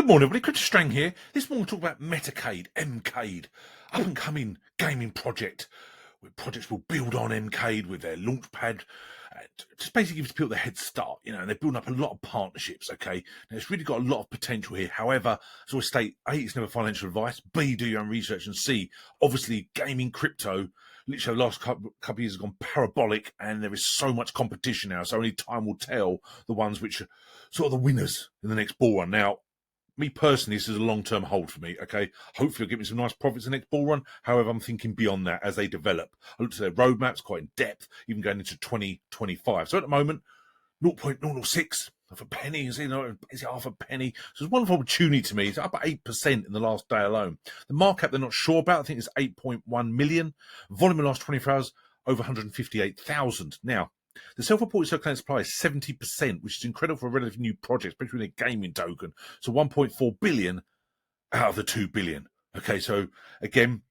Good morning, everybody. CryptoStrang here. This morning we'll talk about Metacade, MCADE, up-and-coming gaming project. Where projects will build on MCADE with their Launchpad. Just basically gives people the head start, and they're building up a lot of partnerships, okay? Now, it's really got a lot of potential here. However, as I always state, A, it's never financial advice. B, do your own research. And C, obviously, gaming crypto, literally the last couple of years has gone parabolic, and there is so much competition now. So only time will tell the ones which are sort of the winners in the next bull run. Now, me personally, this is a long-term hold for me, okay? Hopefully it'll give me some nice profits in the next bull run. However, I'm thinking beyond that as they develop. I looked at their roadmaps quite in depth, even going into 2025. So at the moment, 0.006 of a penny, is half a penny. So it's a wonderful opportunity to me. It's up at 8% in the last day alone. The markup they're not sure about, I think it's 8.1 million. Volume in the last 24 hours, over 158,000. Now, the self-reported circulating supply is 70%, which is incredible for a relatively new project, especially with a gaming token. So 1.4 billion out of the 2 billion. Okay, so again,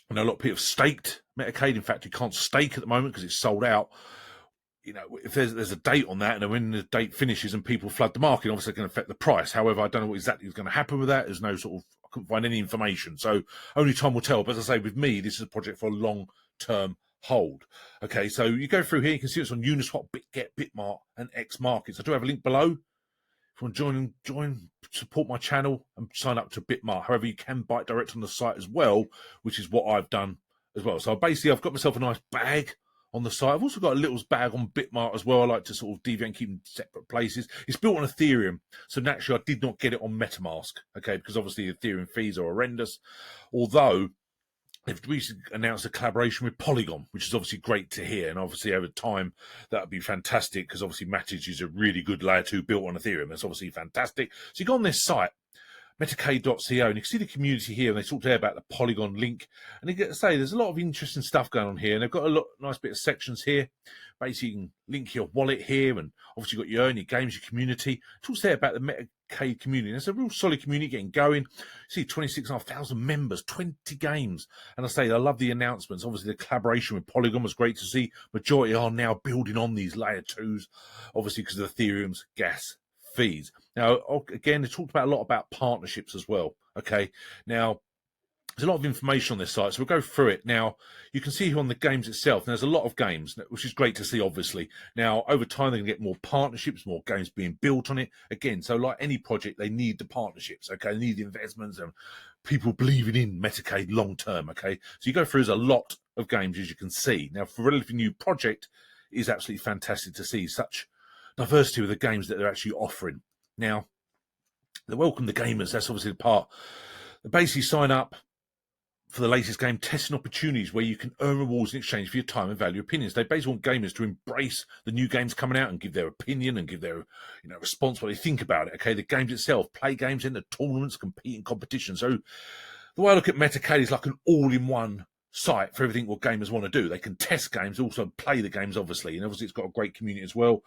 I know a lot of people have staked Metacade. In fact, you can't stake at the moment because it's sold out. If there's a date on that, and when the date finishes and people flood the market, obviously it can affect the price. However, I don't know what exactly is going to happen with that. There's no I couldn't find any information. So only time will tell. But as I say, with me, this is a project for a long-term hold. Okay, so you go through here, you can see it's on Uniswap, BitGet, Bitmart, and X Markets. I do have a link below. If you want to join, support my channel and sign up to Bitmart. However, you can buy it direct on the site as well, which is what I've done as well. So basically, I've got myself a nice bag on the site. I've also got a little bag on Bitmart as well. I like to sort of deviate and keep them separate places. It's built on Ethereum, so naturally I did not get it on MetaMask, okay, because obviously Ethereum fees are horrendous. Although they've recently announced a collaboration with Polygon, which is obviously great to hear. And obviously over time, that would be fantastic because obviously Matic is a really good layer 2 built on Ethereum. That's obviously fantastic. So you go on this site, metacade.co, and you can see the community here, and they talk there about the Polygon link. And you get to say there's a lot of interesting stuff going on here, and they've got a nice bit of sections here. Basically, you can link your wallet here, and obviously you've got your own, your games, your community. It talks there about the Metacade community. It's a real solid community getting going. You see 26,500 members, 20 games. And I say I love the announcements. Obviously, the collaboration with Polygon was great to see. Majority are now building on these layer 2s, obviously because of Ethereum's gas fees. Now, again, they talked about a lot about partnerships as well. Okay, now there's a lot of information on this site, so we'll go through it. Now, you can see here on the games itself, there's a lot of games, which is great to see, obviously. Now, over time, they're going to get more partnerships, more games being built on it. Again, so like any project, they need the partnerships, okay? They need the investments and people believing in Metacade long term, okay? So you go through, there's a lot of games, as you can see. Now, for a relatively new project, it is absolutely fantastic to see such diversity with the games that they're actually offering. Now, they welcome the gamers. That's obviously the part. They basically sign up for the latest game testing opportunities where you can earn rewards in exchange for your time and value opinions. They basically want gamers to embrace the new games coming out and give their opinion and give their response, what they think about it. Okay, the games itself, play games, enter tournaments, compete in competition. So the way I look at Metacade is like an all-in-one site for everything what gamers want to do. They can test games, also play the games, obviously, and obviously it's got a great community as well.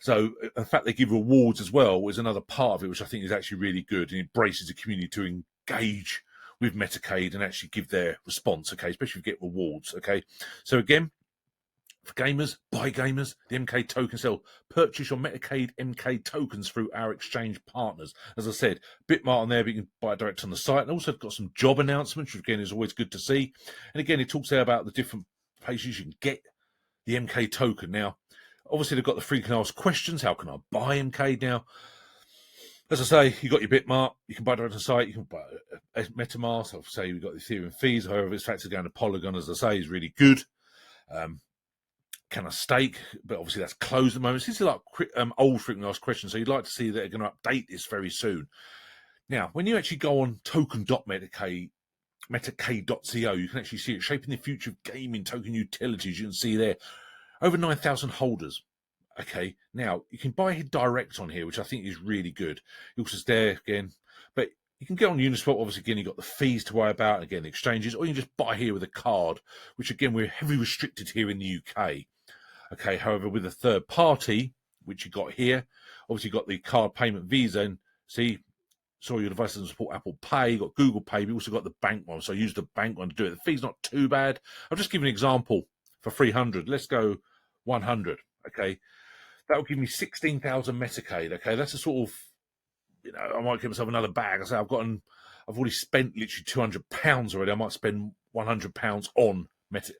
So the fact they give rewards as well is another part of it, which I think is actually really good and embraces the community to engage with Metacade and actually give their response, okay, especially if you get rewards, okay. So again, for gamers, buy gamers, the MCADE token sell, purchase your Metacade MCADE tokens through our exchange partners. As I said, Bitmart on there, but you can buy it direct on the site. And also got some job announcements, which again is always good to see. And again, it talks there about the different places you can get the MCADE token. Now, obviously, they've got the frequently asked questions. How can I buy MCADE now? As I say, you've got your Bitmart. You can buy direct on the site. You can buy a MetaMask. I'll say you've got the Ethereum fees. However, it's factored down to Polygon, as I say, is really good. Can I stake? But obviously, that's closed at the moment. So this is like old frequently asked questions. So you'd like to see that they're going to update this very soon. Now, when you actually go on token.metacade.co, you can actually see it shaping the future of gaming token utilities. You can see there over 9,000 holders. Okay, now you can buy it direct on here, which I think is really good. It also there again, but you can get on Uniswap. Obviously, again, you've got the fees to worry about, again, the exchanges, or you can just buy here with a card, which again, we're heavily restricted here in the UK. Okay, however, with a third party, which you got here, obviously, you've got the card payment Visa, and see, sorry, your device doesn't support Apple Pay, you've got Google Pay, but you also got the bank one, so I use the bank one to do it. The fee's not too bad. I'll just give an example for 300. Let's go 100, okay? That will give me 16,000 Metacade, okay? That's a sort of I might give myself another bag. I say I've already spent literally £200 already. I might spend £100 on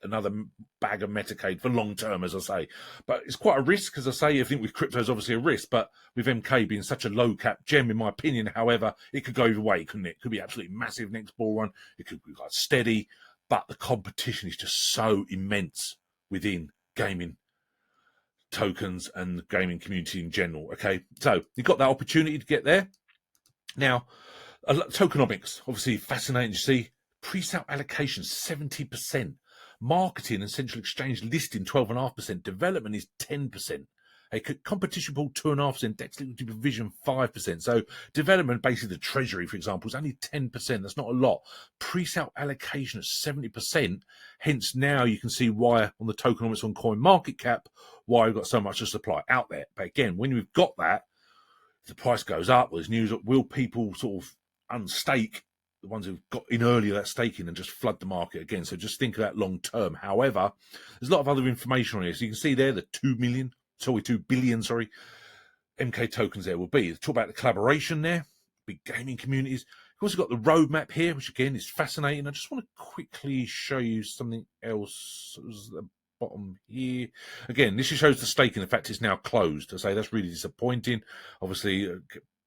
another bag of Metacade for long term, as I say. But it's quite a risk, as I say. I think with crypto is obviously a risk, but with MK being such a low cap gem, in my opinion, however, it could go either way, couldn't it? It could be absolutely massive next bull run. It could be like steady, but the competition is just so immense within gaming tokens and the gaming community in general. Okay, so you've got that opportunity to get there. Now, tokenomics, obviously fascinating to see. Pre-sale allocation 70%, marketing and central exchange listing 12.5%, development is 10%. A competition pool 2.5%, DEX liquidity provision 5%. So development, basically the treasury, for example, is only 10%. That's not a lot. Pre-sale allocation at 70%. Hence now you can see why on the tokenomics on coin market cap, why we've got so much of supply out there. But again, when we've got that, if the price goes up, there's news, will people sort of unstake the ones who've got in earlier that staking and just flood the market again? So just think of that long term. However, there's a lot of other information on here. So you can see there the 2 billion, MK tokens there will be. Talk about the collaboration there, big gaming communities. We've also got the roadmap here, which again is fascinating. I just want to quickly show you something else. Bottom here again, this just shows the staking. The fact it's now closed. I say that's really disappointing. Obviously,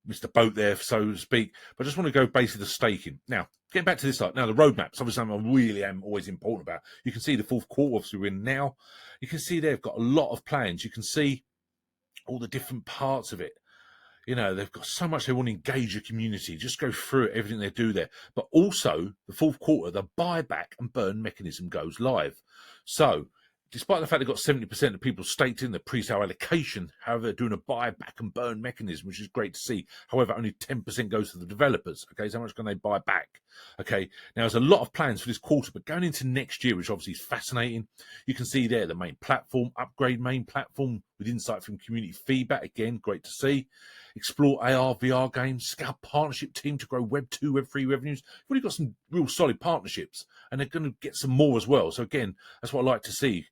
missed the boat there, so to speak. But I just want to go basically the staking. Now, getting back to this side. Now, the roadmaps, obviously, something I really am always important about. You can see the fourth quarter, obviously, we're in now. You can see they've got a lot of plans. You can see all the different parts of it. They've got so much they want to engage the community. Just go through it, everything they do there. But also, the fourth quarter, the buyback and burn mechanism goes live. So, despite the fact they've got 70% of people staked in the pre-sale allocation, however, they're doing a buyback and burn mechanism, which is great to see. However, only 10% goes to the developers. Okay, so how much can they buy back? Okay, now there's a lot of plans for this quarter, but going into next year, which obviously is fascinating, you can see there the main platform, upgrade main platform with insight from community feedback. Again, great to see. Explore AR, VR games, scale partnership team to grow Web2, Web3 revenues. We've already got some real solid partnerships, and they're going to get some more as well. So again, that's what I like to see.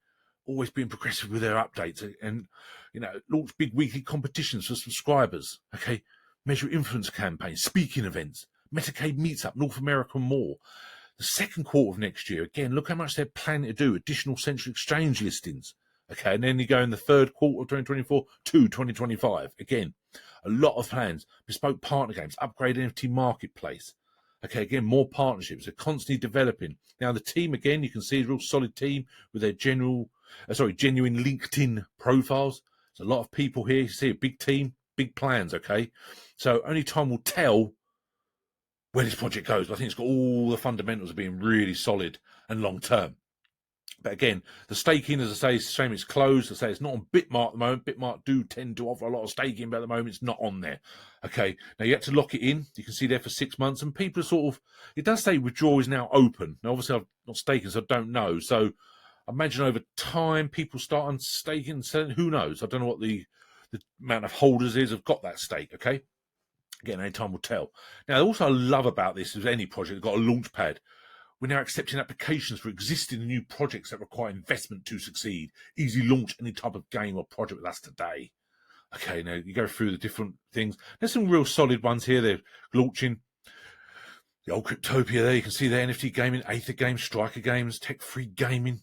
Always being progressive with their updates and, launch big weekly competitions for subscribers. Okay, measure influence campaigns, speaking events, Metacade meetup, North America and more. The second quarter of next year, again, look how much they're planning to do, additional central exchange listings. Okay, and then you go in the third quarter of 2024 to 2025. Again, a lot of plans, bespoke partner games, upgrade NFT marketplace. Okay, again, more partnerships. They're constantly developing. Now, the team, again, you can see a real solid team with their genuine LinkedIn profiles. There's a lot of people here. You see a big team, big plans, okay? So only time will tell where this project goes. But I think it's got all the fundamentals of being really solid and long-term. But again, the staking, as I say, it's a shame it's closed. I say it's not on Bitmart at the moment. Bitmart do tend to offer a lot of staking, but at the moment it's not on there. Okay, now you have to lock it in. You can see there for 6 months, and people are sort of, it does say withdrawal is now open. Now, obviously, I've not staking, so I don't know. So I imagine over time, people start on staking and selling. Who knows? I don't know what the amount of holders is have got that stake, okay? Again, any time will tell. Now, also I love about this is any project, they've got a launch pad. We're now accepting applications for existing and new projects that require investment to succeed. Easy launch any type of game or project with us today. Okay, now you go through the different things. There's some real solid ones here. They're launching the old Cryptopia there. You can see the NFT gaming, Aether games, Striker games, tech-free gaming.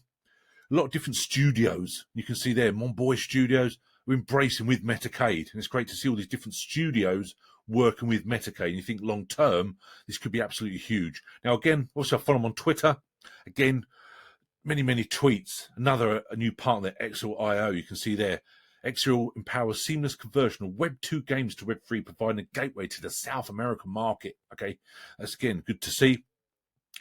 A lot of different studios. You can see there, Monboy Studios. We're embracing with Metacade. And it's great to see all these different studios working with Metacade. You think long term, this could be absolutely huge. Now, again, also I follow them on Twitter. Again, many tweets. A new partner, XL.io. You can see there. XL empowers seamless conversion of Web2 games to Web3, providing a gateway to the South American market. Okay, that's again good to see.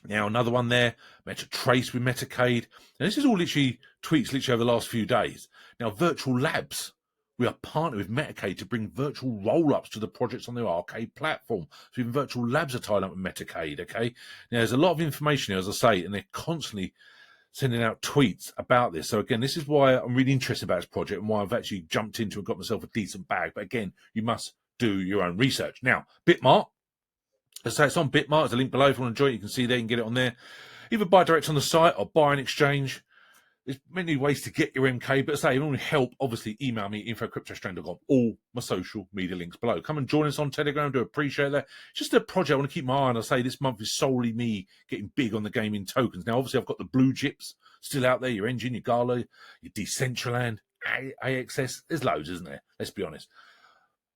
Now, another one there, MetaTrace with Metacade. Now, this is all literally tweets over the last few days. Now, virtual labs. We are partnered with Metacade to bring virtual roll-ups to the projects on their arcade platform. So even virtual labs are tied up with Metacade, okay? Now, there's a lot of information here, as I say, and they're constantly sending out tweets about this. So, again, this is why I'm really interested about this project and why I've actually jumped into and got myself a decent bag. But, again, you must do your own research. Now, Bitmart. As I say, it's on Bitmart. There's a link below if you want to join it. You can see there. You can get it on there. Either buy direct on the site or buy an exchange. There's many ways to get your MK, but say, if you want help, obviously email me, info@cryptostrang.com, all my social media links below. Come and join us on Telegram, do appreciate that. Just a project I want to keep my eye on. I say this month is solely me getting big on the gaming tokens. Now, obviously, I've got the blue chips still out there, your Engine, your Gala, your Decentraland, AXS. There's loads, isn't there? Let's be honest.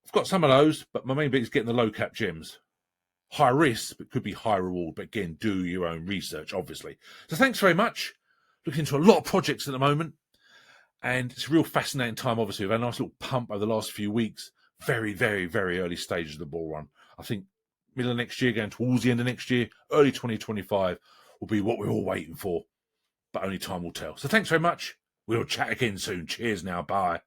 I've got some of those, but my main bit is getting the low cap gems. High risk, but could be high reward. But again, do your own research, obviously. So thanks very much. Looking into a lot of projects at the moment. And it's a real fascinating time, obviously. We've had a nice little pump over the last few weeks. Very, very, very early stages of the bull run. I think middle of next year, going towards the end of next year, early 2025 will be what we're all waiting for. But only time will tell. So thanks very much. We'll chat again soon. Cheers now. Bye.